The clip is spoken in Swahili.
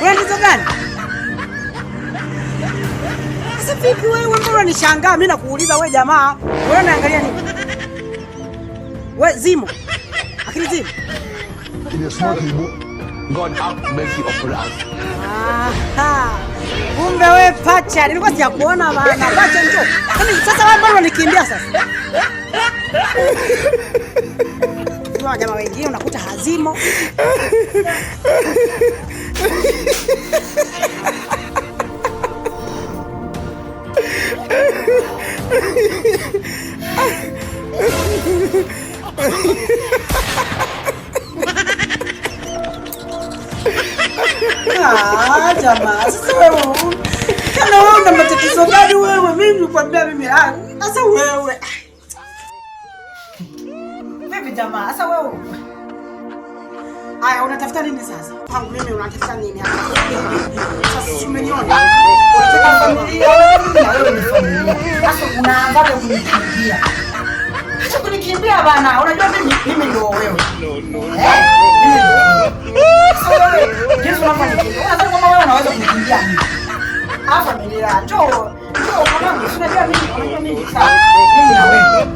Wewe ndizo gani? Sasa vipi wewe mbona unishangaa mimi nakuuliza wewe jamaa? Wewe unaangalia nini? Wewe zimo. Akili zimo. God have mercy upon us. Kumbe wewe pacha, nilikuwa sijakuona bana. Pacha njoo. Yaani sasa wewe mbona unikimbia sasa? Kwa jamaa wengine unakuta hazimo. Jamaa, sasa wewe kana wewe una matatizo gani wewe? Mimi nikwambia mimi sasa wewe. Vipi jamaa? Sasa wewe. Aya, unatafuta nini sasa? Kwangu mimi unatafuta nini hapa? Sasa umeniona. Unataka familia wewe ni familia. Sasa unaanza kunikimbia. Acha kunikimbia bana. Unajua mimi ndio wewe. Yesu unafanikiwa. Unataka kama wewe unaweza kunikimbia mimi. Familia, njoo mwanangu, unajua mimi sawa. Mimi na wewe.